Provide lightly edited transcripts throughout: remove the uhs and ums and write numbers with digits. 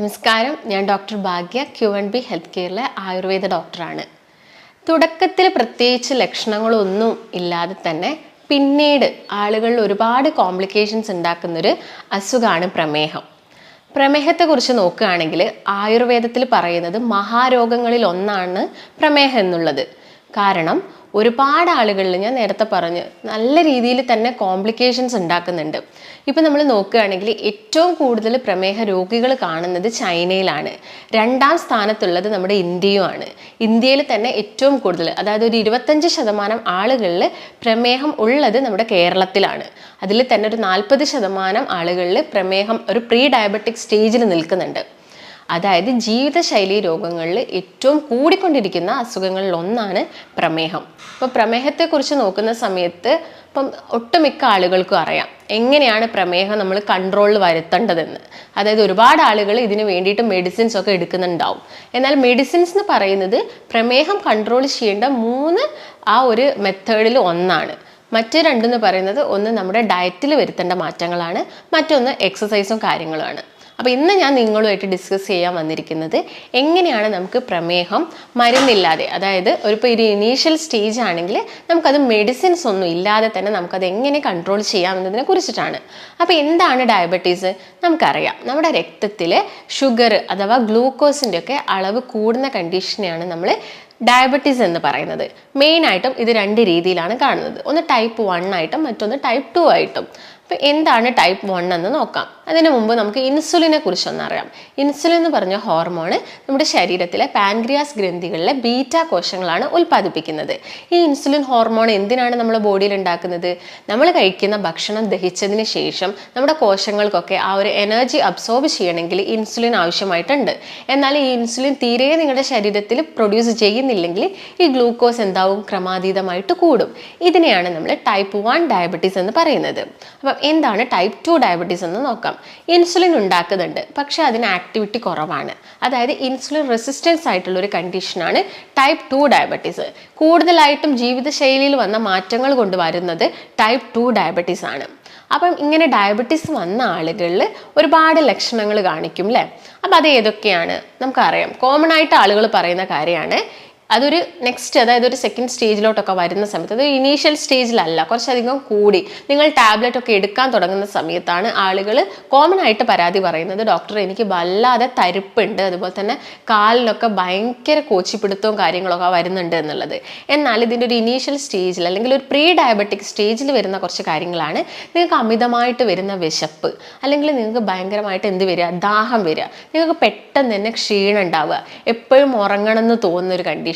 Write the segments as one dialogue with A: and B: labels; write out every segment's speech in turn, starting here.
A: നമസ്കാരം, ഞാൻ ഡോക്ടർ ഭാഗ്യ, Q&B health കെയറിലെ Ayurveda ഡോക്ടറാണ്. തുടക്കത്തിൽ പ്രത്യേകിച്ച് ലക്ഷണങ്ങളൊന്നും ഇല്ലാതെ തന്നെ പിന്നീട് ആളുകളിൽ ഒരുപാട് കോംപ്ലിക്കേഷൻസ് ഉണ്ടാക്കുന്നൊരു അസുഖമാണ് പ്രമേഹം. പ്രമേഹത്തെക്കുറിച്ച് നോക്കുകയാണെങ്കിൽ ആയുർവേദത്തിൽ പറയുന്നത് മഹാരോഗങ്ങളിൽ ഒന്നാണ് പ്രമേഹം എന്നുള്ളത്. കാരണം ഒരുപാട് ആളുകളിൽ ഞാൻ നേരത്തെ പറഞ്ഞ് നല്ല രീതിയിൽ തന്നെ കോംപ്ലിക്കേഷൻസ് ഉണ്ടാക്കുന്നുണ്ട്. ഇപ്പം നമ്മൾ നോക്കുകയാണെങ്കിൽ ഏറ്റവും കൂടുതൽ പ്രമേഹ രോഗികൾ കാണുന്നത് ചൈനയിലാണ്. രണ്ടാം സ്ഥാനത്തുള്ളത് നമ്മുടെ ഇന്ത്യയുമാണ്. ഇന്ത്യയിൽ തന്നെ ഏറ്റവും കൂടുതൽ, അതായത് ഒരു 25% ആളുകളിൽ പ്രമേഹം ഉള്ളത് നമ്മുടെ കേരളത്തിലാണ്. അതിൽ തന്നെ ഒരു 40% ആളുകളിൽ പ്രമേഹം ഒരു പ്രീ ഡയബറ്റിക് സ്റ്റേജിൽ നിൽക്കുന്നുണ്ട്. അതായത് ജീവിതശൈലി രോഗങ്ങളിൽ ഏറ്റവും കൂടിക്കൊണ്ടിരിക്കുന്ന അസുഖങ്ങളിൽ ഒന്നാണ് പ്രമേഹം. അപ്പോൾ പ്രമേഹത്തെക്കുറിച്ച് നോക്കുന്ന സമയത്ത് ഇപ്പം ഒട്ടുമിക്ക ആളുകൾക്കും അറിയാം എങ്ങനെയാണ് പ്രമേഹം നമ്മൾ കൺട്രോളിൽ വരുത്തേണ്ടതെന്ന്. അതായത് ഒരുപാട് ആളുകൾ ഇതിന് വേണ്ടിയിട്ട് മെഡിസിൻസ് ഒക്കെ എടുക്കുന്നുണ്ടാവും. എന്നാൽ മെഡിസിൻസ് എന്ന് പറയുന്നത് പ്രമേഹം കൺട്രോൾ ചെയ്യേണ്ട 3 ഒരു മെത്തേഡിൽ ഒന്നാണ്. മറ്റ് രണ്ടെന്ന് പറയുന്നത് ഒന്ന് നമ്മുടെ ഡയറ്റിൽ വരുത്തേണ്ട മാറ്റങ്ങളാണ്, മറ്റൊന്ന് എക്സസൈസും കാര്യങ്ങളുമാണ്. അപ്പോൾ ഇന്ന് ഞാൻ നിങ്ങളുമായിട്ട് ഡിസ്കസ് ചെയ്യാൻ വന്നിരിക്കുന്നത് എങ്ങനെയാണ് നമുക്ക് പ്രമേഹം മരുന്നില്ലാതെ, അതായത് ഒരു ഇനീഷ്യൽ സ്റ്റേജ് ആണെങ്കിൽ നമുക്കത് മെഡിസിൻസ് ഒന്നും ഇല്ലാതെ തന്നെ നമുക്കത് എങ്ങനെ കൺട്രോൾ ചെയ്യാമെന്നതിനെ കുറിച്ചിട്ടാണ്. അപ്പോൾ എന്താണ് ഡയബറ്റീസ്? നമുക്കറിയാം, നമ്മുടെ രക്തത്തിൽ ഷുഗർ അഥവാ ഗ്ലൂക്കോസിൻ്റെ ഒക്കെ അളവ് കൂടുന്ന കണ്ടീഷനെയാണ് നമ്മൾ ഡയബറ്റീസ് എന്ന് പറയുന്നത്. മെയിനായിട്ടും ഇത് 2 രീതിയിലാണ് കാണുന്നത്. ഒന്ന് ടൈപ്പ് 1 ആയിട്ടും മറ്റൊന്ന് ടൈപ്പ് 2 ആയിട്ടും. അപ്പോൾ എന്താണ് ടൈപ്പ് 1 എന്ന് നോക്കാം. അതിനു മുമ്പ് നമുക്ക് ഇൻസുലിനെ കുറിച്ചൊന്നറിയാം. ഇൻസുലിൻ എന്ന് പറഞ്ഞ ഹോർമോണ് നമ്മുടെ ശരീരത്തിലെ പാൻക്രിയാസ് ഗ്രന്ഥികളിലെ ബീറ്റ കോശങ്ങളാണ് ഉൽപ്പാദിപ്പിക്കുന്നത്. ഈ ഇൻസുലിൻ ഹോർമോൺ എന്തിനാണ് നമ്മുടെ ബോഡിയിൽ ഉണ്ടാക്കുന്നത്? നമ്മൾ കഴിക്കുന്ന ഭക്ഷണം ദഹിച്ചതിന് ശേഷം നമ്മുടെ കോശങ്ങൾക്കൊക്കെ ആ ഒരു എനർജി അബ്സോർബ് ചെയ്യണമെങ്കിൽ ഇൻസുലിൻ ആവശ്യമായിട്ടുണ്ട്. എന്നാൽ ഈ ഇൻസുലിൻ തീരെ നിങ്ങളുടെ ശരീരത്തിൽ പ്രൊഡ്യൂസ് ചെയ്യുന്നില്ലെങ്കിൽ ഈ ഗ്ലൂക്കോസ് എന്താവും? ക്രമാതീതമായിട്ട് കൂടും. ഇതിനെയാണ് നമ്മൾ ടൈപ്പ് 1 ഡയബറ്റീസ് എന്ന് പറയുന്നത്. അപ്പം എന്താണ് ടൈപ്പ് 2 ഡയബറ്റീസ് എന്ന് നോക്കാം. ഇൻസുലിൻ ഉണ്ടാക്കുന്നുണ്ട്, പക്ഷെ അതിന് ആക്ടിവിറ്റി കുറവാണ്. അതായത് ഇൻസുലിൻ റെസിസ്റ്റൻസ് ആയിട്ടുള്ള ഒരു കണ്ടീഷനാണ് ടൈപ്പ് 2 ഡയബറ്റീസ്. കൂടുതലായിട്ടും ജീവിതശൈലിയിൽ വന്ന മാറ്റങ്ങൾ കൊണ്ട് വരുന്നത് ടൈപ്പ് 2 ഡയബറ്റീസ് ആണ്. അപ്പം ഇങ്ങനെ ഡയബറ്റീസ് വന്ന ആളുകളിൽ ഒരുപാട് ലക്ഷണങ്ങൾ കാണിക്കും അല്ലേ? അപ്പം അത് ഏതൊക്കെയാണ് നമുക്കറിയാം. കോമൺ ആയിട്ട് ആളുകൾ പറയുന്ന കാര്യമാണ് അതൊരു നെക്സ്റ്റ്, അതായത് ഒരു സെക്കൻഡ് സ്റ്റേജിലോട്ടൊക്കെ വരുന്ന സമയത്ത്, അത് ഇനീഷ്യൽ സ്റ്റേജിലല്ല, കുറച്ചധികം കൂടി നിങ്ങൾ ടാബ്ലറ്റ് ഒക്കെ എടുക്കാൻ തുടങ്ങുന്ന സമയത്താണ് ആളുകൾ കോമൺ ആയിട്ട് പരാതി പറയുന്നത്, ഡോക്ടർ എനിക്ക് വല്ലാതെ തരിപ്പുണ്ട്, അതുപോലെ തന്നെ കാലിലൊക്കെ ഭയങ്കര കോച്ചിപ്പിടുത്തവും കാര്യങ്ങളൊക്കെ വരുന്നുണ്ട് എന്നുള്ളത്. എന്നാൽ ഇതിൻ്റെ ഒരു ഇനീഷ്യൽ സ്റ്റേജിൽ അല്ലെങ്കിൽ ഒരു പ്രീ ഡയബറ്റിക് സ്റ്റേജിൽ വരുന്ന കുറച്ച് കാര്യങ്ങളാണ്. നിങ്ങൾക്ക് അമിതമായിട്ട് വരുന്ന വിശപ്പ്, അല്ലെങ്കിൽ നിങ്ങൾക്ക് ഭയങ്കരമായിട്ട് എന്ത് വരിക? ദാഹം വരിക, നിങ്ങൾക്ക് പെട്ടെന്ന് തന്നെ ക്ഷീണം ഉണ്ടാവുക, എപ്പോഴും ഉറങ്ങണം എന്ന് തോന്നുന്ന ഒരു കണ്ടീഷൻ.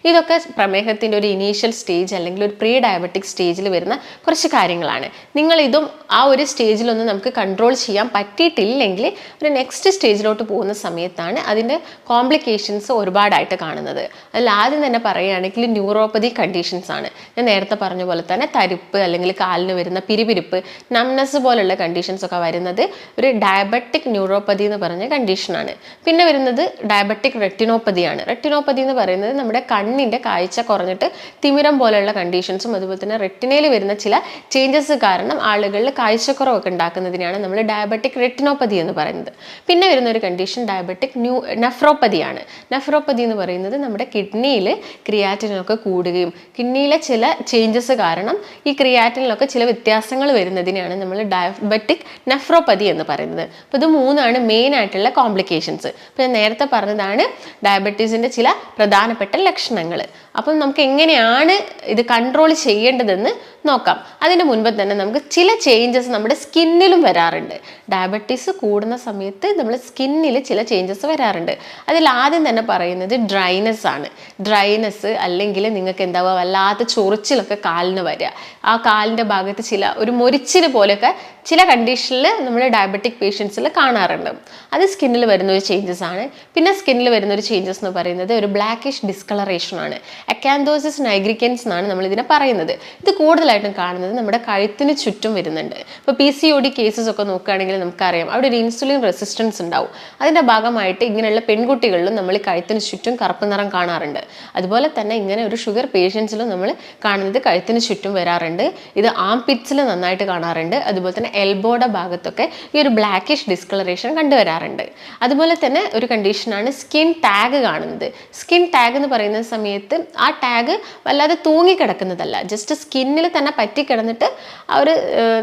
A: ഇതൊക്കെ പ്രമേഹത്തിൻ്റെ ഒരു ഇനീഷ്യൽ സ്റ്റേജ് അല്ലെങ്കിൽ ഒരു പ്രീ ഡയബറ്റിക് സ്റ്റേജിൽ വരുന്ന കുറച്ച് കാര്യങ്ങളാണ്. നിങ്ങൾ ഇതും ആ ഒരു സ്റ്റേജിലൊന്നും നമുക്ക് കൺട്രോൾ ചെയ്യാൻ പറ്റിയിട്ടില്ലെങ്കിൽ ഒരു നെക്സ്റ്റ് സ്റ്റേജിലോട്ട് പോകുന്ന സമയത്താണ് അതിൻ്റെ കോംപ്ലിക്കേഷൻസ് ഒരുപാടായിട്ട് കാണുന്നത്. അതിൽ ആദ്യം തന്നെ പറയുകയാണെങ്കിൽ ന്യൂറോപ്പതി കണ്ടീഷൻസ് ആണ്. ഞാൻ നേരത്തെ പറഞ്ഞ പോലെ തന്നെ തരിപ്പ്, അല്ലെങ്കിൽ കാലിന് വരുന്ന പിരിപിരിപ്പ്, നംനെസ് പോലുള്ള കണ്ടീഷൻസ് ഒക്കെ വരുന്നത് ഒരു ഡയബറ്റിക് ന്യൂറോപ്പതി എന്ന് പറഞ്ഞ കണ്ടീഷനാണ്. പിന്നെ വരുന്നത് ഡയബറ്റിക് റെറ്റിനോപ്പതിയാണ്. റെറ്റിനോപ്പതി എന്ന് പറയുന്നത് നമ്മുടെ കണ്ണിൻ്റെ കാഴ്ച കുറഞ്ഞിട്ട് തിമിരം പോലെയുള്ള കണ്ടീഷൻസും, അതുപോലെ തന്നെ റെറ്റിനയിൽ വരുന്ന ചില ചേഞ്ചസ് കാരണം ആളുകളിൽ കാഴ്ചക്കുറവൊക്കെ ഉണ്ടാക്കുന്നതിനാണ് നമ്മൾ ഡയബറ്റിക് റെറ്റിനോപ്പതി എന്ന് പറയുന്നത്. പിന്നെ വരുന്ന ഒരു കണ്ടീഷൻ ഡയബറ്റിക് നെഫ്രോപ്പതിയാണ്. നെഫ്രോപ്പതി എന്ന് പറയുന്നത് നമ്മുടെ കിഡ്നിയിൽ ക്രിയാറ്റിനൊക്കെ കൂടുകയും കിഡ്നിയിലെ ചില ചേഞ്ചസ് കാരണം ഈ ക്രിയാറ്റിനിലൊക്കെ ചില വ്യത്യാസങ്ങൾ വരുന്നതിനാണ് നമ്മൾ ഡയബറ്റിക് നെഫ്രോപ്പതി എന്ന് പറയുന്നത്. അപ്പോൾ ഇത് 3 മെയിൻ ആയിട്ടുള്ള കോംപ്ലിക്കേഷൻസ്. അപ്പോൾ ഞാൻ നേരത്തെ പറഞ്ഞതാണ് ഡയബറ്റീസിൻ്റെ ചില പ്രധാനപ്പെട്ട ലക്ഷണങ്ങൾ. അപ്പം നമുക്ക് എങ്ങനെയാണ് ഇത് കൺട്രോൾ ചെയ്യേണ്ടതെന്ന് നോക്കാം. അതിന് മുൻപ് തന്നെ നമുക്ക് ചില ചേഞ്ചസ് നമ്മുടെ സ്കിന്നിലും വരാറുണ്ട്. ഡയബറ്റീസ് കൂടുന്ന സമയത്ത് നമ്മുടെ സ്കിന്നിൽ ചില ചേഞ്ചസ് വരാറുണ്ട്. അതിൽ ആദ്യം തന്നെ പറയുന്നത് ഡ്രൈനെസ് ആണ്. ഡ്രൈനെസ് അല്ലെങ്കിൽ നിങ്ങൾക്ക് എന്താവുക, വല്ലാത്ത ചൊറിച്ചിലൊക്കെ കാലിന് വരിക, ആ കാലിൻ്റെ ഭാഗത്ത് ഒരു മൊരിച്ചിൽ പോലെയൊക്കെ ചില കണ്ടീഷനിൽ നമ്മൾ ഡയബറ്റിക് പേഷ്യൻസിൽ കാണാറുണ്ട്. അത് സ്കിന്നിൽ വരുന്ന ഒരു ചേഞ്ചസ് ആണ്. പിന്നെ സ്കിന്നിൽ വരുന്ന ഒരു ചേഞ്ചസ് എന്ന് പറയുന്നത് ഒരു ബ്ലാക്കിഷ് ഡിസ്കളറേഷൻ ആണ്. അക്കാന്തോസിസ് നൈഗ്രിക്കൻസ് എന്നാണ് നമ്മൾ ഇതിനെ പറയുന്നത്. ഇത് കൂടുതലായിട്ടും കാണുന്നത് നമ്മുടെ കഴുത്തിന് ചുറ്റും വരുന്നുണ്ട്. ഇപ്പോൾ PCOD കേസസ് ഒക്കെ നോക്കുകയാണെങ്കിൽ നമുക്കറിയാം അവിടെ ഒരു ഇൻസുലിൻ റെസിസ്റ്റൻസ് ഉണ്ടാവും. അതിൻ്റെ ഭാഗമായിട്ട് ഇങ്ങനെയുള്ള പെൺകുട്ടികളിലും നമ്മൾ കഴുത്തിന് ചുറ്റും കറുപ്പ് നിറം കാണാറുണ്ട്. അതുപോലെ തന്നെ ഇങ്ങനെ ഒരു ഷുഗർ പേഷ്യൻസിലും നമ്മൾ കാണുന്നത് കഴുത്തിന് ചുറ്റും വരാറുണ്ട്. ഇത് ആംപിറ്റ്സിൽ നന്നായിട്ട് കാണാറുണ്ട്. അതുപോലെ തന്നെ എൽബോയുടെ ഭാഗത്തൊക്കെ ഈ ഒരു ബ്ലാക്കിഷ് ഡിസ്കളറേഷൻ കണ്ടുവരാറുണ്ട്. അതുപോലെ തന്നെ ഒരു കണ്ടീഷനാണ് സ്കിൻ ടാഗ് കാണുന്നത്. സ്കിൻ ടാഗ് എന്ന് പറയുന്ന സമയത്ത് ആ ടാഗ് വല്ലാതെ തൂങ്ങിക്കിടക്കുന്നതല്ല, ജസ്റ്റ് സ്കിന്നിൽ തന്നെ പറ്റിക്കിടന്നിട്ട് ആ ഒരു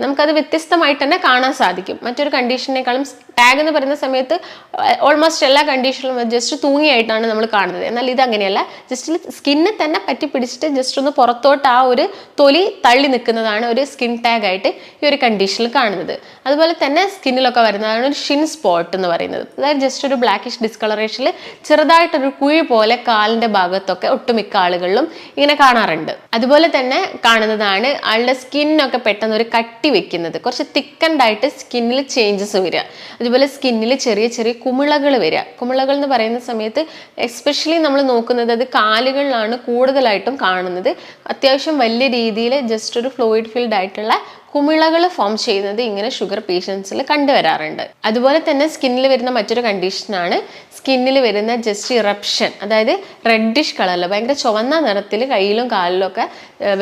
A: നമുക്കത് വ്യത്യസ്തമായിട്ട് തന്നെ കാണാൻ സാധിക്കും. മറ്റൊരു കണ്ടീഷനേക്കാളും ടാഗ് എന്ന് പറയുന്ന സമയത്ത് ഓൾമോസ്റ്റ് എല്ലാ കണ്ടീഷനിലും ജസ്റ്റ് തൂങ്ങിയായിട്ടാണ് നമ്മൾ കാണുന്നത്. എന്നാൽ ഇത് അങ്ങനെയല്ല, ജസ്റ്റ് സ്കിന്നിൽ തന്നെ പറ്റി പിടിച്ചിട്ട് ജസ്റ്റ് ഒന്ന് പുറത്തോട്ട് ആ ഒരു തൊലി തള്ളി നിൽക്കുന്നതാണ് ഒരു സ്കിൻ ടാഗ് ആയിട്ട് ഈ ഒരു കണ്ടീഷനിൽ കാണുന്നത്. അതുപോലെ തന്നെ സ്കിന്നിലൊക്കെ വരുന്നതാണ് ഒരു ഷിൻ സ്പോട്ട് എന്ന് പറയുന്നത്. അതായത് ജസ്റ്റ് ഒരു ബ്ലാക്കിഷ് ഡിസ്കളറേഷനിൽ ചെറുതായിട്ടൊരു കുഴി പോലെ കാലിൻ്റെ ഭാഗത്തൊക്കെ ഒട്ടുമിക്ക ആളുകളിലും ഇങ്ങനെ കാണാറുണ്ട്. അതുപോലെ തന്നെ കാണുന്നതാണ് ആളുടെ സ്കിന്നൊക്കെ പെട്ടെന്ന് ഒരു കട്ടി വെക്കുന്നത്, കുറച്ച് തിക്കൻഡായിട്ട് സ്കിന്നിൽ ചേഞ്ചസ് വരിക. അതുപോലെ സ്കിന്നിൽ ചെറിയ ചെറിയ കുമിളകൾ വരിക. കുമിളകൾ എന്ന് പറയുന്ന സമയത്ത് എസ്പെഷ്യലി നമ്മൾ നോക്കുന്നത് അത് കാലുകളിലാണ് കൂടുതലായിട്ടും കാണുന്നത്. അത്യാവശ്യം വലിയ രീതിയിൽ ജസ്റ്റ് ഒരു ഫ്ലൂയിഡ് ഫിൽഡ് ആയിട്ടുള്ള കുമിളകൾ ഫോം ചെയ്യുന്നത് ഇങ്ങനെ ഷുഗർ പേഷ്യൻസിൽ കണ്ടുവരാറുണ്ട്. അതുപോലെ തന്നെ സ്കിന്നിൽ വരുന്ന മറ്റൊരു കണ്ടീഷനാണ് സ്കിന്നിൽ വരുന്ന ജസ്റ്റ് ഇറപ്ഷൻ, അതായത് റെഡിഷ് കളറിൽ ഭയങ്കര ചുവന്ന നിറത്തിൽ കയ്യിലും കാലിലും ഒക്കെ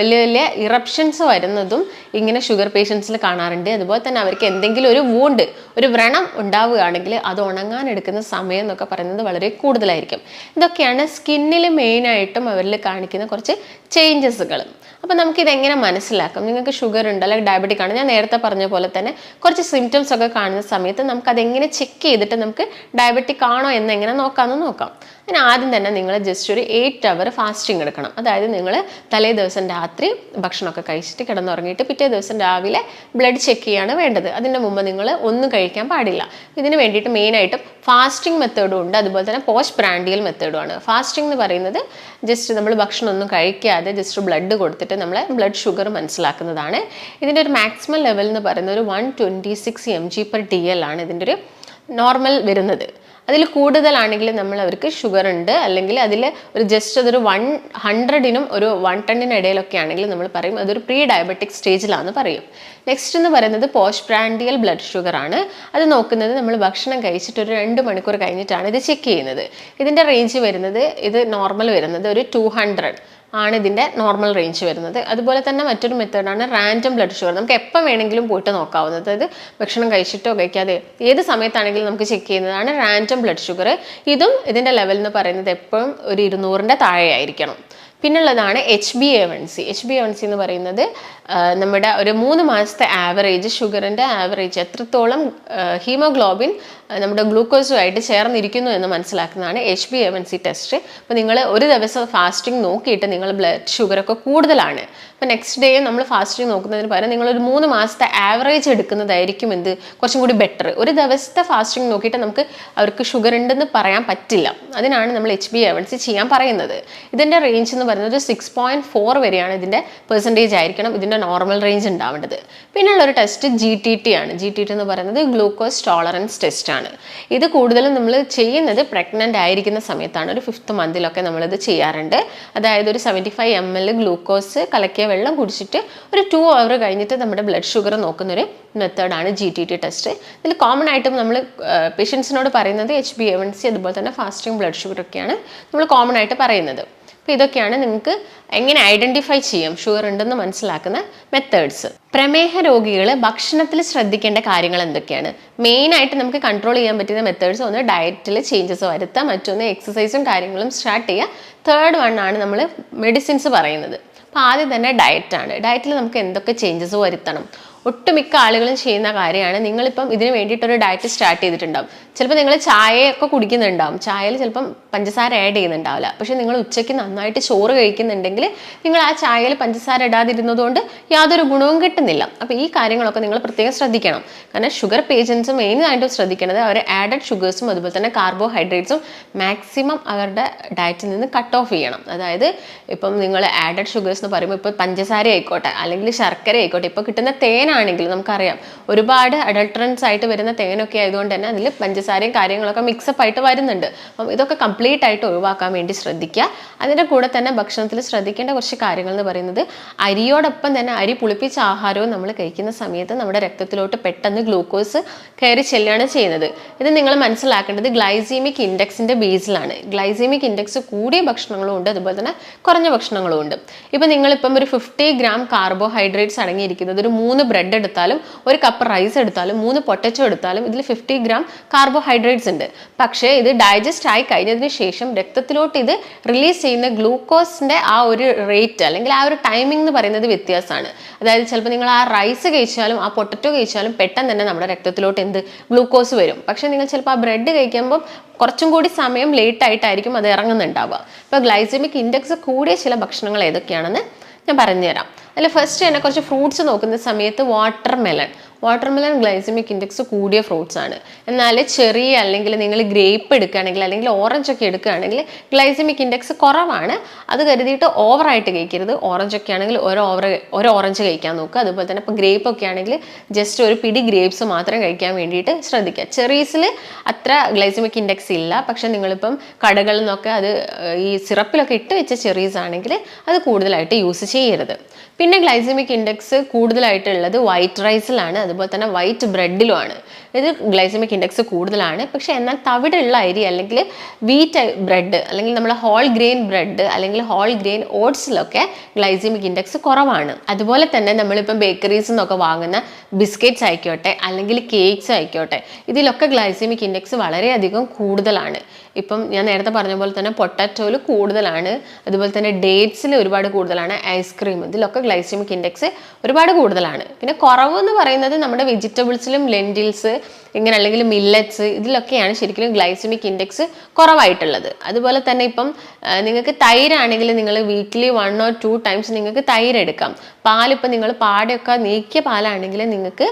A: വലിയ വലിയ ഇറപ്ഷൻസ് വരുന്നതും ഇങ്ങനെ ഷുഗർ പേഷ്യൻസിൽ കാണാറുണ്ട്. അതുപോലെ തന്നെ അവർക്ക് എന്തെങ്കിലും ഒരു വൂണ്ട്, ഒരു വ്രണം ഉണ്ടാവുകയാണെങ്കിൽ അത് ഉണങ്ങാൻ എടുക്കുന്ന സമയം എന്നൊക്കെ പറയുന്നത് വളരെ കൂടുതലായിരിക്കും. ഇതൊക്കെയാണ് സ്കിന്നിൽ മെയിനായിട്ടും അവരിൽ കാണിക്കുന്ന കുറച്ച് ചേഞ്ചസുകൾ. അപ്പോൾ നമുക്കിതെങ്ങനെ മനസ്സിലാക്കാം? നിങ്ങൾക്ക് ഷുഗർ ഉണ്ട് അല്ലെങ്കിൽ ഡയബറ്റിക് ആണ്, ഞാൻ നേരത്തെ പറഞ്ഞ പോലെ തന്നെ കുറച്ച് സിംറ്റംസ് ഒക്കെ കാണുന്ന സമയത്ത് നമുക്കതെങ്ങനെ ചെക്ക് ചെയ്തിട്ട് നമുക്ക് ഡയബറ്റിക് ആണോ എന്നെങ്ങനെ നോക്കാമെന്ന് നോക്കാം. അതിന് ആദ്യം തന്നെ നിങ്ങൾ ജസ്റ്റ് ഒരു 8 hour ഫാസ്റ്റിംഗ് എടുക്കണം. അതായത് നിങ്ങൾ തലേ ദിവസം രാത്രി ഭക്ഷണമൊക്കെ കഴിച്ചിട്ട് കിടന്നുറങ്ങിയിട്ട് പിറ്റേ ദിവസം രാവിലെ ബ്ലഡ് ചെക്ക് ചെയ്യാണ് വേണ്ടത്. അതിൻ്റെ മുമ്പ് നിങ്ങൾ ഒന്നും കഴിക്കാൻ പാടില്ല. ഇതിന് വേണ്ടിയിട്ട് മെയിനായിട്ടും ഫാസ്റ്റിംഗ് മെത്തേഡും ഉണ്ട്, അതുപോലെ തന്നെ പോസ്റ്റ് പ്രാൻഡിയൽ മെത്തേഡുമാണ്. ഫാസ്റ്റിംഗ് എന്ന് പറയുന്നത് ജസ്റ്റ് നമ്മൾ ഭക്ഷണമൊന്നും കഴിക്കാതെ ജസ്റ്റ് ബ്ലഡ് കൊടുത്തിട്ട് നമ്മളെ ബ്ലഡ് ഷുഗർ മനസ്സിലാക്കുന്നതാണ്. ഇതിൻ്റെ ഒരു മാക്സിമം ലെവൽ എന്ന് പറയുന്നത് ഒരു 126 mg/dl ആണ് ഇതിൻ്റെ ഒരു നോർമൽ വരുന്നത്. അതിൽ കൂടുതലാണെങ്കിൽ നമ്മൾ അവർക്ക് ഷുഗർ ഉണ്ട്, അല്ലെങ്കിൽ അതിൽ ഒരു ജസ്റ്റ് അതൊരു 100നും ഒരു 110 ഇടയിലൊക്കെ ആണെങ്കിൽ നമ്മൾ പറയും അതൊരു പ്രീ ഡയബറ്റിക് സ്റ്റേജിലാണെന്ന് പറയും. നെക്സ്റ്റ് എന്ന് പറയുന്നത് പോസ്റ്റ് പ്രാൻഡിയൽ ബ്ലഡ് ഷുഗർ ആണ്. അത് നോക്കുന്നത് നമ്മൾ ഭക്ഷണം കഴിച്ചിട്ട് ഒരു 2 മണിക്കൂർ കഴിഞ്ഞിട്ടാണ് ഇത് ചെക്ക് ചെയ്യുന്നത്. ഇതിൻ്റെ റേഞ്ച് വരുന്നത്, ഇത് നോർമൽ വരുന്നത് ഒരു 200 ആണ് ഇതിൻ്റെ നോർമൽ റേഞ്ച് വരുന്നത്. അതുപോലെ തന്നെ മറ്റൊരു മെത്തേഡാണ് റാൻഡം ബ്ലഡ് ഷുഗർ. നമുക്ക് എപ്പോൾ വേണമെങ്കിലും പോയിട്ട് നോക്കാവുന്നത്, അതായത് ഭക്ഷണം കഴിച്ചിട്ടോ കഴിക്കാതെ ഏത് സമയത്താണെങ്കിലും നമുക്ക് ചെക്ക് ചെയ്യുന്നതാണ് റാൻഡം ബ്ലഡ് ഷുഗർ. ഇതും ഇതിൻ്റെ ലെവൽ എന്ന് പറയുന്നത് എപ്പോഴും ഒരു 200ൻ്റെ താഴെ ആയിരിക്കണം. പിന്നുള്ളതാണ് HbA1c. HbA1c എന്ന് പറയുന്നത് നമ്മുടെ ഒരു 3 മാസത്തെ ആവറേജ് ഷുഗറിൻ്റെ ആവറേജ് എത്രത്തോളം ഹീമോഗ്ലോബിൻ നമ്മുടെ ഗ്ലൂക്കോസുമായിട്ട് ചേർന്നിരിക്കുന്നു എന്ന് മനസ്സിലാക്കുന്നതാണ് HbA1c ടെസ്റ്റ്. അപ്പോൾ നിങ്ങൾ ഒരു ദിവസം ഫാസ്റ്റിംഗ് നോക്കിയിട്ട് നിങ്ങൾ ബ്ലഡ് ഷുഗറൊക്കെ കൂടുതലാണ്, അപ്പോൾ നെക്സ്റ്റ് ഡേ നമ്മൾ ഫാസ്റ്റിംഗ് നോക്കുന്നതിന് പകരം നിങ്ങളൊരു 3 മാസത്തെ ആവറേജ് എടുക്കുന്നതായിരിക്കും കുറച്ചും കൂടി ബെറ്റർ. ഒരു ദിവസത്തെ ഫാസ്റ്റിംഗ് നോക്കിയിട്ട് നമുക്ക് അവർക്ക് ഷുഗർ ഉണ്ടെന്ന് പറയാൻ പറ്റില്ല. അതിനാണ് നമ്മൾ HbA1c ചെയ്യാൻ പറയുന്നത്. ഇതിൻ്റെ റേഞ്ച് എന്ന് പറയുന്നത് 6.4 വരെയാണ് ഇതിൻ്റെ പെർസെൻറ്റേജ് ആയിരിക്കണം ഇതിൻ്റെ നോർമൽ റേഞ്ച് ഉണ്ടാവേണ്ടത്. പിന്നെയുള്ള ഒരു ടെസ്റ്റ് GTT ആണ്. GTT എന്ന് പറയുന്നത് ഗ്ലൂക്കോസ് ടോളറൻസ് ടെസ്റ്റ് ആണ്. ഇത് കൂടുതലും നമ്മൾ ചെയ്യുന്നത് പ്രഗ്നൻ്റ് ആയിരിക്കുന്ന സമയത്താണ്. ഒരു 5th മന്തിലൊക്കെ നമ്മളിത് ചെയ്യാറുണ്ട്. അതായത് ഒരു 75 ml ഗ്ലൂക്കോസ് കലക്കിയ വെള്ളം കുടിച്ചിട്ട് ഒരു 2 hour കഴിഞ്ഞിട്ട് നമ്മുടെ ബ്ലഡ് ഷുഗർ നോക്കുന്നൊരു മെത്തേഡാണ് GTT ടെസ്റ്റ്. ഇതിൽ കോമൺ ആയിട്ടും നമ്മൾ പേഷ്യൻസിനോട് പറയുന്നത് HbA1c അതുപോലെ തന്നെ ഫാസ്റ്റിംഗ് ബ്ലഡ് ഷുഗർ ഒക്കെയാണ് നമ്മൾ കോമൺ ആയിട്ട് പറയുന്നത്. അപ്പോൾ ഇതൊക്കെയാണ് നിങ്ങൾക്ക് എങ്ങനെ ഐഡൻറ്റിഫൈ ചെയ്യാം ഷുഗർ ഉണ്ടെന്ന് മനസ്സിലാക്കുന്ന മെത്തേഡ്സ്. പ്രമേഹ രോഗികൾ ഭക്ഷണത്തിൽ ശ്രദ്ധിക്കേണ്ട കാര്യങ്ങൾ എന്തൊക്കെയാണ്? മെയിനായിട്ട് നമുക്ക് കൺട്രോൾ ചെയ്യാൻ പറ്റുന്ന മെത്തേഡ്സ്, ഒന്ന് ഡയറ്റിൽ ചേഞ്ചസ് വരുത്തുക, മറ്റൊന്ന് എക്സസൈസും കാര്യങ്ങളും സ്റ്റാർട്ട് ചെയ്യുക, തേർഡ് ആണ് നമ്മൾ മെഡിസിൻസ് പറയുന്നത്. അപ്പോൾ ആദ്യം തന്നെ ഡയറ്റാണ്. ഡയറ്റിൽ നമുക്ക് എന്തൊക്കെ ചേഞ്ചസ് വരുത്തണം? ഒട്ടുമിക്ക ആളുകളും ചെയ്യുന്ന കാര്യമാണ്, നിങ്ങളിപ്പം ഇതിന് വേണ്ടിയിട്ടൊരു ഡയറ്റ് സ്റ്റാർട്ട് ചെയ്തിട്ടുണ്ടാവും. ചിലപ്പോൾ നിങ്ങൾ ചായയൊക്കെ കുടിക്കുന്നുണ്ടാവും, ചായയിൽ ചിലപ്പം പഞ്ചസാര ആഡ് ചെയ്യുന്നുണ്ടാവില്ല. പക്ഷേ നിങ്ങൾ ഉച്ചയ്ക്ക് നന്നായിട്ട് ചോറ് കഴിക്കുന്നുണ്ടെങ്കിൽ നിങ്ങൾ ആ ചായയിൽ പഞ്ചസാര ഇടാതിരുന്നതുകൊണ്ട് യാതൊരു ഗുണവും കിട്ടുന്നില്ല. അപ്പോൾ ഈ കാര്യങ്ങളൊക്കെ നിങ്ങൾ പ്രത്യേകം ശ്രദ്ധിക്കണം. കാരണം ഷുഗർ പേഷ്യൻസ് മെയിനായിട്ടും ശ്രദ്ധിക്കേണ്ടത് അവർ ആഡഡ് ഷുഗേഴ്സും അതുപോലെ തന്നെ കാർബോഹൈഡ്രേറ്റ്സും മാക്സിമം അവരുടെ ഡയറ്റിൽ നിന്ന് കട്ട് ഓഫ് ചെയ്യണം. അതായത് ഇപ്പം നിങ്ങൾ ആഡഡ് ഷുഗേഴ്സ് എന്ന് പറയുമ്പോൾ ഇപ്പോൾ പഞ്ചസാര ആയിക്കോട്ടെ അല്ലെങ്കിൽ ശർക്കര ആയിക്കോട്ടെ, ഇപ്പോൾ കിട്ടുന്ന തേൻ തേനാണെങ്കിൽ നമുക്കറിയാം ഒരുപാട് അഡൾട്രൻസ് ആയിട്ട് വരുന്ന തേനൊക്കെ ആയതുകൊണ്ട് തന്നെ അതിൽ പഞ്ചസാരയും കാര്യങ്ങളൊക്കെ മിക്സപ്പ് ആയിട്ട് വരുന്നുണ്ട്. അപ്പം ഇതൊക്കെ കംപ്ലീറ്റ് ആയിട്ട് ഒഴിവാക്കാൻ വേണ്ടി ശ്രദ്ധിക്കുക. അതിൻ്റെ കൂടെ തന്നെ ഭക്ഷണത്തിൽ ശ്രദ്ധിക്കേണ്ട കുറച്ച് കാര്യങ്ങൾ എന്ന് പറയുന്നത് അരിയോടൊപ്പം തന്നെ അരി പുളിപ്പിച്ച ആഹാരവും നമ്മൾ കഴിക്കുന്ന സമയത്ത് നമ്മുടെ രക്തത്തിലോട്ട് പെട്ടെന്ന് ഗ്ലൂക്കോസ് കയറി ചെല്ലുകയാണ് ചെയ്യുന്നത്. ഇത് നിങ്ങൾ മനസ്സിലാക്കേണ്ടത് ഗ്ലൈസീമിക് ഇൻഡെക്സിന്റെ ബേസിലാണ്. ഗ്ലൈസീമിക് ഇൻഡെക്സ് കൂടിയ ഭക്ഷണങ്ങളും ഉണ്ട്, അതുപോലെ തന്നെ കുറഞ്ഞ ഭക്ഷണങ്ങളും ഉണ്ട്. ഇപ്പം നിങ്ങളിപ്പം ഒരു 50 ഗ്രാം കാർബോഹൈഡ്രേറ്റ്സ് അടങ്ങിയിരിക്കുന്നത് ഒരു 3 ബ്രെഡ് എടുത്താലും 1 കപ്പ് റൈസ് എടുത്താലും 3 പൊട്ടറ്റോ എടുത്താലും ഇതിൽ 50 ഗ്രാം കാർബോഹൈഡ്രേറ്റ്സ് ഉണ്ട്. പക്ഷേ ഇത് ഡൈജസ്റ്റ് ആയി കഴിഞ്ഞതിന് ശേഷം രക്തത്തിലോട്ട് ഇത് റിലീസ് ചെയ്യുന്ന ഗ്ലൂക്കോസിന്റെ ആ ഒരു റേറ്റ് അല്ലെങ്കിൽ ആ ഒരു ടൈമിംഗ് എന്ന് പറയുന്നത് വ്യത്യാസമാണ്. അതായത് ചിലപ്പോൾ നിങ്ങൾ ആ റൈസ് കഴിച്ചാലും ആ പൊട്ടറ്റോ കഴിച്ചാലും പെട്ടെന്ന് തന്നെ നമ്മുടെ രക്തത്തിലോട്ട് ഗ്ലൂക്കോസ് വരും. പക്ഷെ നിങ്ങൾ ചിലപ്പോൾ ആ ബ്രെഡ് കഴിക്കുമ്പോൾ കുറച്ചും കൂടി സമയം ലേറ്റ് ആയിട്ടായിരിക്കും അത് ഇറങ്ങുന്നുണ്ടാവുക. ഇപ്പോൾ ഗ്ലൈസമിക് ഇൻഡെക്സ് കൂടിയ ചില ഭക്ഷണങ്ങൾ ഏതൊക്കെയാണെന്ന് ഞാൻ പറഞ്ഞുതരാം. അതിൽ ഫസ്റ്റ് തന്നെ കുറച്ച് ഫ്രൂട്ട്സ് നോക്കുന്ന സമയത്ത് വാട്ടർമെലൺ ഗ്ലൈസമിക് ഇൻഡെക്സ് കൂടിയ ഫ്രൂട്ട്സ് ആണ്. എന്നാൽ ചെറിയ അല്ലെങ്കിൽ നിങ്ങൾ ഗ്രേപ്പ് എടുക്കുകയാണെങ്കിൽ അല്ലെങ്കിൽ ഓറഞ്ച് ഒക്കെ എടുക്കുകയാണെങ്കിൽ ഗ്ലൈസമിക് ഇൻഡെക്സ് കുറവാണ്. അത് കരുതിയിട്ട് ഓവറായിട്ട് കഴിക്കരുത്. ഓറഞ്ച് ഒക്കെ ആണെങ്കിൽ ഒരു ഓറഞ്ച് കഴിക്കാൻ നോക്കുക. അതുപോലെ തന്നെ ഇപ്പോൾ ഗ്രേപ്പ് ഒക്കെ ആണെങ്കിൽ ജസ്റ്റ് ഒരു പിടി ഗ്രേപ്സ് മാത്രം കഴിക്കാൻ വേണ്ടിയിട്ട് ശ്രദ്ധിക്കുക. ചെറീസിൽ അത്ര ഗ്ലൈസമിക് ഇൻഡെക്സ് ഇല്ല, പക്ഷെ നിങ്ങളിപ്പം കടകളിൽ നിന്നൊക്കെ അത് ഈ സിറപ്പിലൊക്കെ ഇട്ട് വെച്ച ചെറീസ് ആണെങ്കിൽ അത് കൂടുതലായിട്ട് യൂസ് ചെയ്യരുത്. പിന്നെ ഗ്ലൈസമിക് ഇൻഡെക്സ് കൂടുതലായിട്ടുള്ളത് വൈറ്റ് റൈസിലാണ്, അതുപോലെ തന്നെ വൈറ്റ് ബ്രെഡിലുമാണ്. ഇത് ഗ്ലൈസമിക് ഇൻഡെക്സ് കൂടുതലാണ്. പക്ഷെ എന്നാൽ തവിടുള്ള അരി അല്ലെങ്കിൽ വീറ്റ് ബ്രെഡ് അല്ലെങ്കിൽ നമ്മൾ ഹോൾ ഗ്രെയിൻ ബ്രെഡ് അല്ലെങ്കിൽ ഹോൾ ഗ്രെയിൻ ഓട്സിലൊക്കെ ഗ്ലൈസമിക് ഇൻഡെക്സ് കുറവാണ്. അതുപോലെ തന്നെ നമ്മളിപ്പം ബേക്കറീസിൽ നിന്നൊക്കെ വാങ്ങുന്ന ബിസ്ക്കറ്റ്സ് ആയിക്കോട്ടെ അല്ലെങ്കിൽ കേക്ക്സ് ആയിക്കോട്ടെ, ഇതിലൊക്കെ ഗ്ലൈസമിക് ഇൻഡെക്സ് വളരെയധികം കൂടുതലാണ്. ഇപ്പം ഞാൻ നേരത്തെ പറഞ്ഞ പോലെ തന്നെ പൊട്ടാറ്റോയിൽ കൂടുതലാണ്, അതുപോലെ തന്നെ ഡേറ്റ്സിൽ ഒരുപാട് കൂടുതലാണ്, ഐസ്ക്രീം ഇതിലൊക്കെ ഗ്ലൈസമിക് ഇൻഡെക്സ് ഒരുപാട് കൂടുതലാണ്. പിന്നെ കുറവെന്ന് പറയുന്നത് നമ്മുടെ വെജിറ്റബിൾസിലും ലെൻറ്റിൽസ് ഇങ്ങനെ അല്ലെങ്കിൽ മില്ലറ്റ്സ് ഇതിലൊക്കെയാണ് ശരിക്കും ഗ്ലൈസമിക് ഇൻഡെക്സ് കുറവായിട്ടുള്ളത്. അതുപോലെ തന്നെ ഇപ്പം നിങ്ങൾക്ക് തൈരാണെങ്കിൽ നിങ്ങൾ വീക്ക്ലി 1 or 2 ടൈംസ് നിങ്ങൾക്ക് തൈര് എടുക്കാം. പാലിപ്പോൾ നിങ്ങൾ പാടയൊക്കെ നീക്കിയ പാലാണെങ്കിൽ നിങ്ങൾക്ക്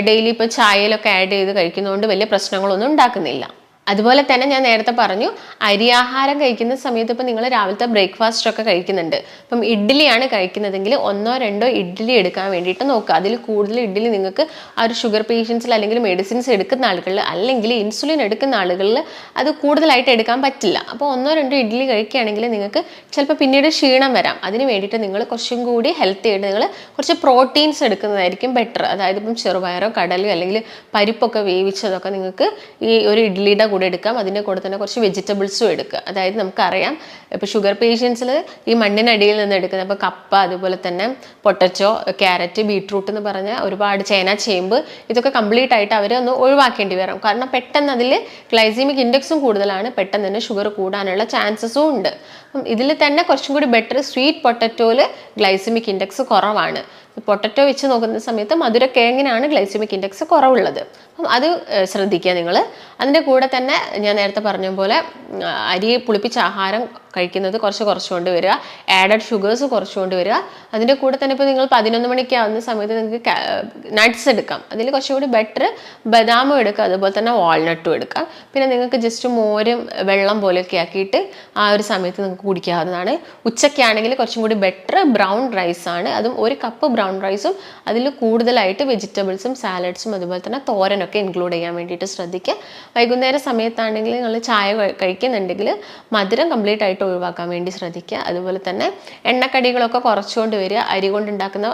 A: ഡെയിലി ഇപ്പോൾ ചായയിലൊക്കെ ആഡ് ചെയ്ത് കഴിക്കുന്നതുകൊണ്ട് വലിയ പ്രശ്നങ്ങളൊന്നും ഉണ്ടാക്കുന്നില്ല. അതുപോലെ തന്നെ ഞാൻ നേരത്തെ പറഞ്ഞു അരിയാഹാരം കഴിക്കുന്ന സമയത്ത് ഇപ്പം നിങ്ങൾ രാവിലത്തെ ബ്രേക്ക്ഫാസ്റ്റ് ഒക്കെ കഴിക്കുന്നുണ്ട്. ഇപ്പം ഇഡ്ഡലിയാണ് കഴിക്കുന്നതെങ്കിൽ 1 or 2 ഇഡ്ഡലി എടുക്കാൻ വേണ്ടിയിട്ട് നോക്കുക. അതിൽ കൂടുതൽ ഇഡ്ഡലി നിങ്ങൾക്ക് ആ ഒരു ഷുഗർ പേഷ്യൻസിൽ അല്ലെങ്കിൽ മെഡിസിൻസ് എടുക്കുന്ന ആളുകളിൽ അല്ലെങ്കിൽ ഇൻസുലിൻ എടുക്കുന്ന ആളുകളിൽ അത് കൂടുതലായിട്ട് എടുക്കാൻ പറ്റില്ല. അപ്പോൾ 1 or 2 ഇഡ്ഡലി കഴിക്കുകയാണെങ്കിൽ നിങ്ങൾക്ക് ചിലപ്പോൾ പിന്നീട് ക്ഷീണം വരാം. അതിന് വേണ്ടിയിട്ട് നിങ്ങൾ കുറച്ചും കൂടി ഹെൽത്തി ആയിട്ട് നിങ്ങൾ കുറച്ച് പ്രോട്ടീൻസ് എടുക്കുന്നതായിരിക്കും ബെറ്റർ. അതായത് ഇപ്പം ചെറുപയറോ കടലോ അല്ലെങ്കിൽ പരിപ്പൊക്കെ വേവിച്ചതൊക്കെ നിങ്ങൾക്ക് ഈ ഒരു ഇഡ്ഡലിയുടെ കൂടെ എടുക്കാം. അതിൻ്റെ കൂടെ തന്നെ കുറച്ച് വെജിറ്റബിൾസും എടുക്കുക. അതായത് നമുക്കറിയാം ഇപ്പോൾ ഷുഗർ പേഷ്യൻസിൽ ഈ മണ്ണിനടിയിൽ നിന്ന് എടുക്കുന്ന ഇപ്പോൾ കപ്പ, അതുപോലെ തന്നെ പൊട്ടറ്റോ, ക്യാരറ്റ്, ബീട്രൂട്ട് എന്ന് പറഞ്ഞ ഒരുപാട് ചേമ്പ് ഇതൊക്കെ കംപ്ലീറ്റ് ആയിട്ട് അവർ ഒന്ന് ഒഴിവാക്കേണ്ടി വരും. കാരണം പെട്ടെന്ന് അതിൽ ഗ്ലൈസമിക് ഇൻഡെക്സും കൂടുതലാണ്, പെട്ടെന്ന് തന്നെ ഷുഗർ കൂടാനുള്ള ചാൻസസും ഉണ്ട്. അപ്പം ഇതിൽ തന്നെ കുറച്ചും കൂടി ബെറ്റർ സ്വീറ്റ് പൊട്ടറ്റോയിൽ ഗ്ലൈസമിക് ഇൻഡെക്സ് കുറവാണ്. പൊട്ടറ്റോ വെച്ച് നോക്കുന്ന സമയത്ത് മധുരക്കിഴങ്ങിനാണ് ഗ്ലൈസമിക് ഇൻഡെക്സ് കുറവുള്ളത്. അപ്പം അത് ശ്രദ്ധിക്കുക നിങ്ങൾ. അതിൻ്റെ കൂടെ തന്നെ ഞാൻ നേരത്തെ പറഞ്ഞ പോലെ അരി പുളിപ്പിച്ച ആഹാരം കഴിക്കുന്നത് കുറച്ചുകൊണ്ട് വരിക, ആഡഡ് ഷുഗേഴ്സ് കുറച്ചുകൊണ്ട് വരിക. അതിൻ്റെ കൂടെ തന്നെ ഇപ്പോൾ നിങ്ങൾ 11 മണിക്ക് ആവുന്ന സമയത്ത് നിങ്ങൾക്ക് നട്ട്സ് എടുക്കാം. അതിൽ കുറച്ചുകൂടി ബെറ്റർ ബദാമും എടുക്കുക, അതുപോലെ തന്നെ വാൾനട്ടും എടുക്കാം. പിന്നെ നിങ്ങൾക്ക് ജസ്റ്റ് മോരും വെള്ളം പോലെയൊക്കെ ആക്കിയിട്ട് ആ ഒരു സമയത്ത് നിങ്ങൾക്ക് കുടിക്കാവുന്നതാണ്. ഉച്ചയ്ക്കാണെങ്കിൽ കുറച്ചും കൂടി ബെറ്റർ ബ്രൗൺ റൈസാണ്. അതും 1 കപ്പ് ബ്രൗൺ റൈസും അതിൽ കൂടുതലായിട്ട് വെജിറ്റബിൾസും സാലഡ്സും അതുപോലെ തന്നെ തോരനൊക്കെ ഇൻക്ലൂഡ് ചെയ്യാൻ വേണ്ടിയിട്ട് ശ്രദ്ധിക്കുക. വൈകുന്നേര സമയത്താണെങ്കിൽ നിങ്ങൾ ചായ കഴിക്കുന്നുണ്ടെങ്കിൽ മധുരം കംപ്ലീറ്റ് ആയിട്ട് ഒഴിവാക്കാൻ വേണ്ടി ശ്രദ്ധിക്കുക. അതുപോലെ തന്നെ എണ്ണക്കടികളൊക്കെ കുറച്ചുകൊണ്ട് വരിക. അരി കൊണ്ടുണ്ടാക്കുന്ന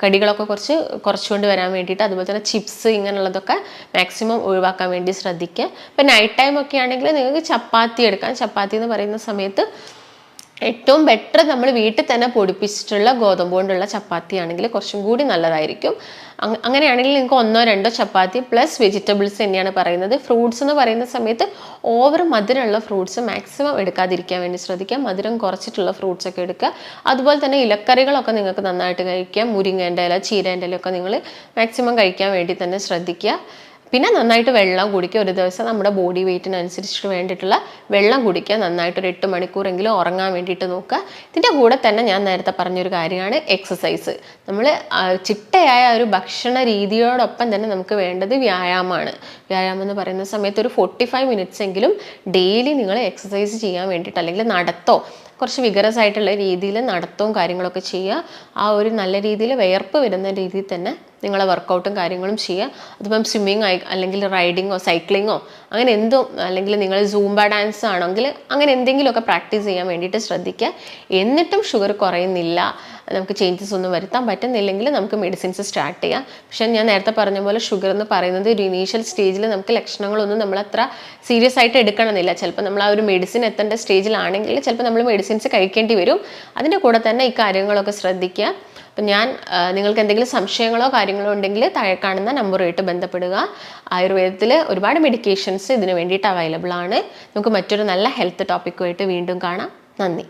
A: കടികളൊക്കെ കുറച്ചുകൊണ്ട് വരാൻ വേണ്ടിയിട്ട്, അതുപോലെ തന്നെ ചിപ്സ് ഇങ്ങനെയുള്ളതൊക്കെ മാക്സിമം ഒഴിവാക്കാൻ വേണ്ടി ശ്രദ്ധിക്കുക. ഇപ്പം നൈറ്റ് ടൈം ഒക്കെ ആണെങ്കിൽ നിങ്ങൾക്ക് ചപ്പാത്തി എടുക്കാം. ചപ്പാത്തി എന്ന് പറയുന്ന സമയത്ത് ഏറ്റവും ബെറ്റർ നമ്മൾ വീട്ടിൽ തന്നെ പൊടിപ്പിച്ചിട്ടുള്ള ഗോതമ്പ് കൊണ്ടുള്ള ചപ്പാത്തി ആണെങ്കിൽ കുറച്ചും കൂടി നല്ലതായിരിക്കും. അങ്ങനെയാണെങ്കിൽ നിങ്ങൾക്ക് 1 or 2 ചപ്പാത്തി പ്ലസ് വെജിറ്റബിൾസ് തന്നെയാണ് പറയുന്നത്. ഫ്രൂട്ട്സ് എന്ന് പറയുന്ന സമയത്ത് ഓവർ മധുരമുള്ള ഫ്രൂട്ട്സ് മാക്സിമം എടുക്കാതിരിക്കാൻ വേണ്ടി ശ്രദ്ധിക്കുക. മധുരം കുറച്ചിട്ടുള്ള ഫ്രൂട്ട്സ് ഒക്കെ എടുക്കുക. അതുപോലെ തന്നെ ഇലക്കറികളൊക്കെ നിങ്ങൾക്ക് നന്നായിട്ട് കഴിക്കാം. മുരിങ്ങേൻ്റെ ഇല, ചീരേൻ്റെ ഇലയൊക്കെ നിങ്ങൾ മാക്സിമം കഴിക്കാൻ വേണ്ടി തന്നെ ശ്രദ്ധിക്കുക. പിന്നെ നന്നായിട്ട് വെള്ളം കുടിക്കുക. ഒരു ദിവസം നമ്മുടെ ബോഡി വെയ്റ്റിനനുസരിച്ചിട്ട് വേണ്ടിയിട്ടുള്ള വെള്ളം കുടിക്കുക. നന്നായിട്ട് ഒരു 8 മണിക്കൂറെങ്കിലും ഉറങ്ങാൻ വേണ്ടിയിട്ട് നോക്കുക. ഇതിൻ്റെ കൂടെ തന്നെ ഞാൻ നേരത്തെ പറഞ്ഞൊരു കാര്യമാണ് എക്സസൈസ്. നമ്മൾ ചിട്ടയായ ഒരു ഭക്ഷണ രീതിയോടൊപ്പം തന്നെ നമുക്ക് വേണ്ടത് വ്യായാമമാണ്. വ്യായാമം എന്ന് പറയുന്ന സമയത്ത് ഒരു 45 മിനിറ്റ്സ് എങ്കിലും ഡെയിലി നിങ്ങൾ എക്സസൈസ് ചെയ്യാൻ വേണ്ടിയിട്ട്, അല്ലെങ്കിൽ നടത്തോ കുറച്ച് വിഗറസ് ആയിട്ടുള്ള രീതിയിൽ നടത്തവും കാര്യങ്ങളൊക്കെ ചെയ്യുക. ആ ഒരു നല്ല രീതിയിൽ വിയർപ്പ് വരുന്ന രീതിയിൽ തന്നെ നിങ്ങളെ വർക്കൗട്ടും കാര്യങ്ങളും ചെയ്യുക. അതിപ്പം സ്വിമ്മിങ് അല്ലെങ്കിൽ റൈഡിങ്ങോ സൈക്ലിങ്ങോ അങ്ങനെ എന്തോ, അല്ലെങ്കിൽ നിങ്ങൾ സൂംബ ഡാൻസ് ആണെങ്കിൽ അങ്ങനെ എന്തെങ്കിലുമൊക്കെ പ്രാക്ടീസ് ചെയ്യാൻ വേണ്ടിയിട്ട് ശ്രദ്ധിക്കുക. എന്നിട്ടും ഷുഗർ കുറയുന്നില്ല, നമുക്ക് ചേഞ്ചസ് ഒന്നും വരുത്താൻ പറ്റുന്നില്ലെങ്കിൽ നമുക്ക് മെഡിസിൻസ് സ്റ്റാർട്ട് ചെയ്യാം. പക്ഷേ ഞാൻ നേരത്തെ പറഞ്ഞ പോലെ ഷുഗർ എന്ന് പറയുന്നത് ഒരു ഇനീഷ്യൽ സ്റ്റേജിൽ നമുക്ക് ലക്ഷണങ്ങളൊന്നും നമ്മൾ അത്ര സീരിയസ് ആയിട്ട് എടുക്കണമെന്നില്ല. ചിലപ്പോൾ നമ്മൾ ആ ഒരു മെഡിസിൻ എത്തേണ്ട സ്റ്റേജിലാണെങ്കിൽ ചിലപ്പോൾ നമ്മൾ മെഡിസിൻസ് കഴിക്കേണ്ടി വരും. അതിൻ്റെ കൂടെ തന്നെ ഈ കാര്യങ്ങളൊക്കെ ശ്രദ്ധിക്കുക. അപ്പം നിങ്ങൾക്ക് എന്തെങ്കിലും സംശയങ്ങളോ കാര്യങ്ങളോ ഉണ്ടെങ്കിൽ താഴെ കാണുന്ന നമ്പറുമായിട്ട് ബന്ധപ്പെടുക. ആയുർവേദത്തിൽ ഒരുപാട് മെഡിക്കേഷൻസ് ഇതിന് വേണ്ടിയിട്ട് അവൈലബിൾ ആണ്. നമുക്ക് മറ്റൊരു നല്ല ഹെൽത്ത് ടോപ്പിക്കുമായിട്ട് വീണ്ടും കാണാം. നന്ദി.